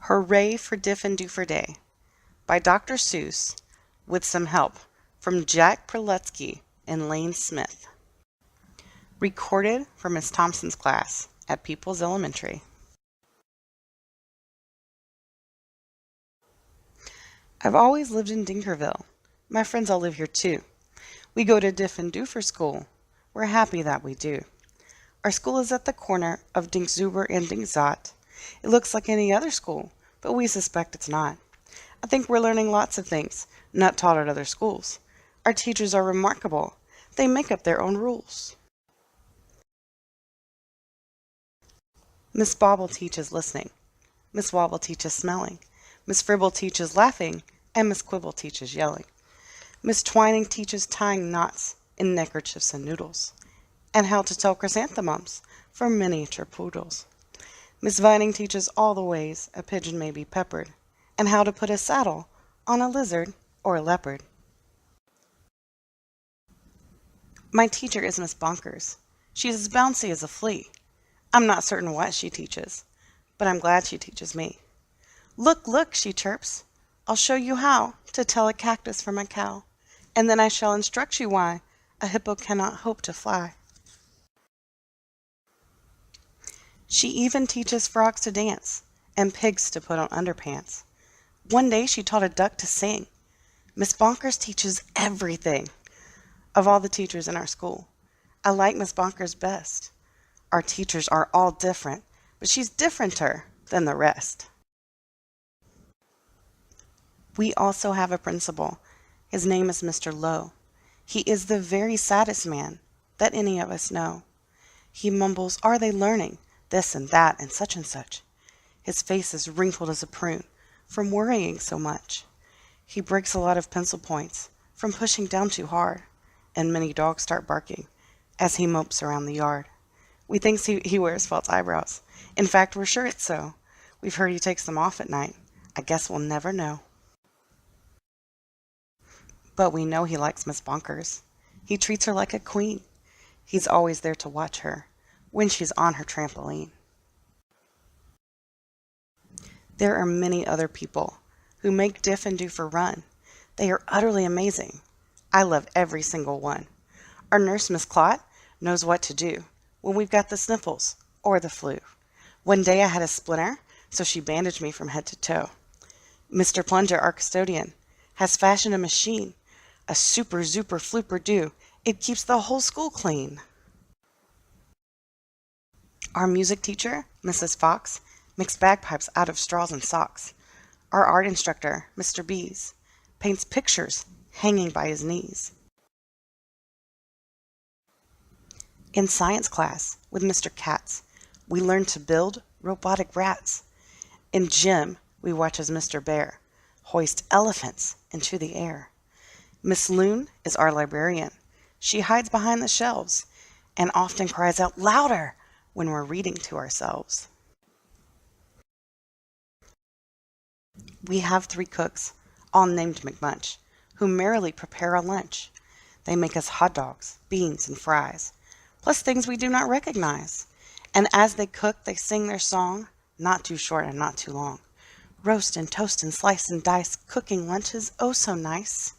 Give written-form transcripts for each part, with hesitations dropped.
Hooray for Diffendoofer Day by Dr. Seuss with some help from Jack Prelutsky and Lane Smith. Recorded for Ms Thompson's class at Peoples Elementary. I've always lived in Dinkerville. My friends all live here too. We go to Diffendoofer school. We're happy that we do. Our school is at the corner of Dinkzuber and Dinkzot. It looks like any other school, but we suspect it's not. I think we're learning lots of things not taught at other schools. Our teachers are remarkable. They make up their own rules. Miss Bobble teaches listening. Miss Wobble teaches smelling. Miss Fribble teaches laughing, and Miss Quibble teaches yelling. Miss Twining teaches tying knots in neckerchiefs and noodles, and how to tell chrysanthemums from miniature poodles. Miss Vining teaches all the ways a pigeon may be peppered, and how to put a saddle on a lizard or a leopard. My teacher is Miss Bonkers. She's as bouncy as a flea. I'm not certain what she teaches, but I'm glad she teaches me. Look, look, she chirps. I'll show you how to tell a cactus from a cow, and then I shall instruct you why a hippo cannot hope to fly. She even teaches frogs to dance and pigs to put on underpants. One day she taught a duck to sing. Miss Bonkers teaches everything. Of all the teachers in our school, I like Miss Bonkers best. Our teachers are all different, but she's differenter than the rest. We also have a principal. His name is Mr. Lowe. He is the very saddest man that any of us know. He mumbles, "Are they learning this and that and such and such?" His face is wrinkled as a prune from worrying so much. He breaks a lot of pencil points from pushing down too hard, and many dogs start barking as he mopes around the yard. We think he wears false eyebrows. In fact, we're sure it's so. We've heard he takes them off at night. I guess we'll never know. But we know he likes Miss Bonkers. He treats her like a queen. He's always there to watch her when she's on her trampoline. There are many other people who make Diffendoofer run. They are utterly amazing. I love every single one. Our nurse, Miss Clot, knows what to do when we've got the sniffles or the flu. One day I had a splinter, so she bandaged me from head to toe. Mr. Plunger, our custodian, has fashioned a machine, a super zuper flooper do. It keeps the whole school clean. Our music teacher, Mrs. Fox, makes bagpipes out of straws and socks. Our art instructor, Mr. Bees, paints pictures hanging by his knees. In science class with Mr. Katz, we learn to build robotic rats. In gym, we watch as Mr. Bear hoist elephants into the air. Miss Loon is our librarian. She hides behind the shelves and often cries out louder when we're reading to ourselves. We have 3 cooks, all named McMunch, who merrily prepare our lunch. They make us hot dogs, beans, and fries, plus things we do not recognize. And as they cook, they sing their song, not too short and not too long. Roast and toast and slice and dice, cooking lunches oh so nice.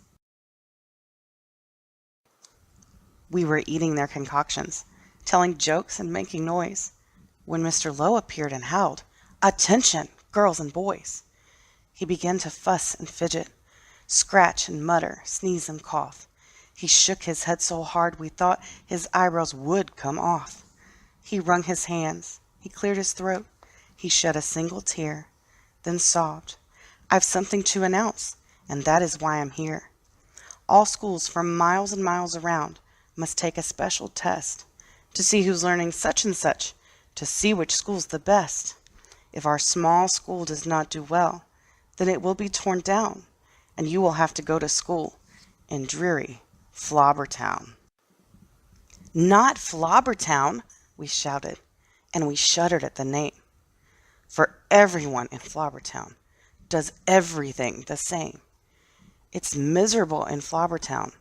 We were eating their concoctions, telling jokes and making noise, when Mr. Lowe appeared and howled, "Attention, girls and boys!" He began to fuss and fidget, scratch and mutter, sneeze and cough. He shook his head so hard we thought his eyebrows would come off. He wrung his hands, he cleared his throat, he shed a single tear, then sobbed, "I've something to announce, and that is why I'm here. All schools from miles and miles around must take a special test to see who's learning such and such, to see which school's the best. If our small school does not do well, then it will be torn down, and you will have to go to school in dreary Flobbertown." "Not Flobbertown," we shouted, and we shuddered at the name. For everyone in Flobbertown does everything the same. It's miserable in Flobbertown.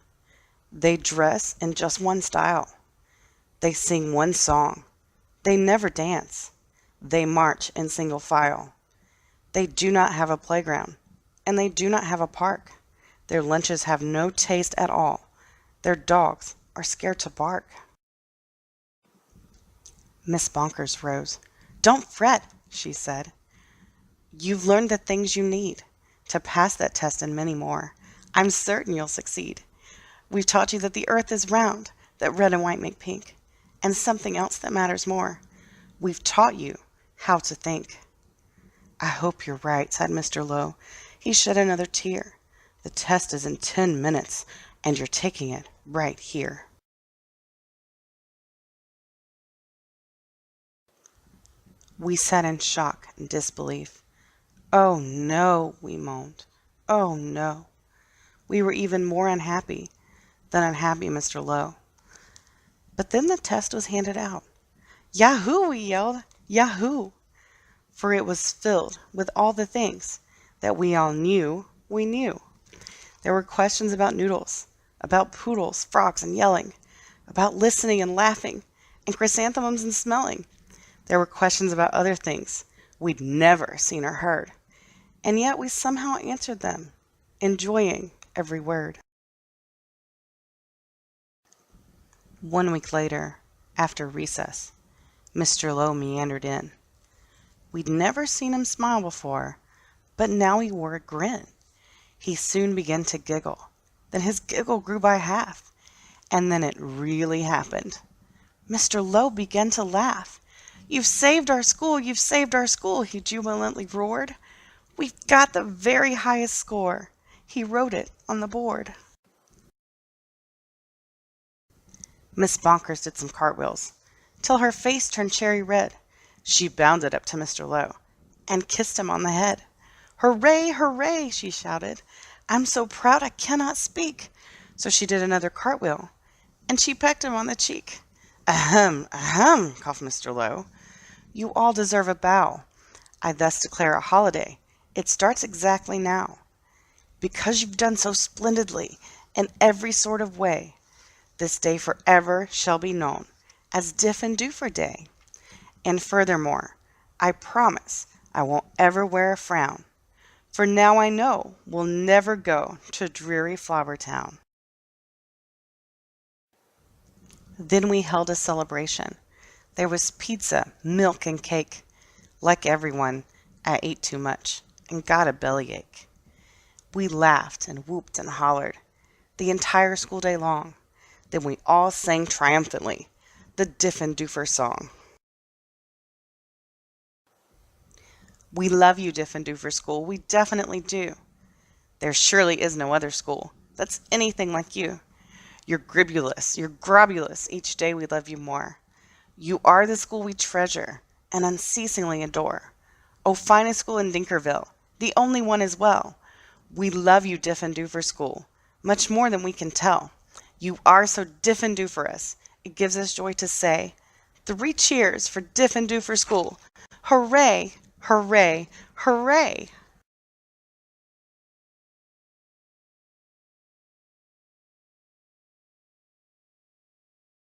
They dress in just one style. They sing one song. They never dance. They march in single file. They do not have a playground, and they do not have a park. Their lunches have no taste at all. Their dogs are scared to bark. Miss Bonkers rose. "Don't fret," she said. "You've learned the things you need to pass that test and many more. I'm certain you'll succeed. We've taught you that the earth is round, that red and white make pink, and something else that matters more. We've taught you how to think." "I hope you're right," said Mr. Lowe. He shed another tear. "The test is in 10 minutes, and you're taking it right here." We sat in shock and disbelief. "Oh, no," we moaned. "Oh, no." We were even more unhappy than unhappy, Mr. Lowe. But then the test was handed out. "Yahoo!" we yelled. "Yahoo!" For it was filled with all the things that we all knew we knew. There were questions about noodles, about poodles, frogs, and yelling, about listening and laughing, and chrysanthemums and smelling. There were questions about other things we'd never seen or heard, and yet we somehow answered them, enjoying every word. 1 week later, after recess, Mr. Lowe meandered in. We'd never seen him smile before, but now he wore a grin. He soon began to giggle. Then his giggle grew by half, and then it really happened. Mr. Lowe began to laugh. "You've saved our school! You've saved our school!" he jubilantly roared. "We've got the very highest score." He wrote it on the board. Miss Bonkers did some cartwheels, till her face turned cherry red. She bounded up to Mr. Lowe and kissed him on the head. "Hooray! Hooray!" she shouted. "I'm so proud I cannot speak." So she did another cartwheel, and she pecked him on the cheek. "Ahem, ahem," coughed Mr. Lowe. "You all deserve a bow. I thus declare a holiday. It starts exactly now. Because you've done so splendidly in every sort of way, this day forever shall be known as Diffendoofer Day. And furthermore, I promise I won't ever wear a frown, for now I know we'll never go to dreary Flowertown." Then we held a celebration. There was pizza, milk, and cake. Like everyone, I ate too much and got a bellyache. We laughed and whooped and hollered the entire school day long. Then we all sang triumphantly the Diffendoofer song. We love you, Diffendoofer School. We definitely do. There surely is no other school that's anything like you. You're gribulous, you're grobulous. Each day we love you more. You are the school we treasure and unceasingly adore. Oh, finest school in Dinkerville, the only one as well. We love you, Diffendoofer School, much more than we can tell. You are so Diffendooferous, it gives us joy to say, 3 cheers for Diffendoofer School. Hooray, hooray, hooray!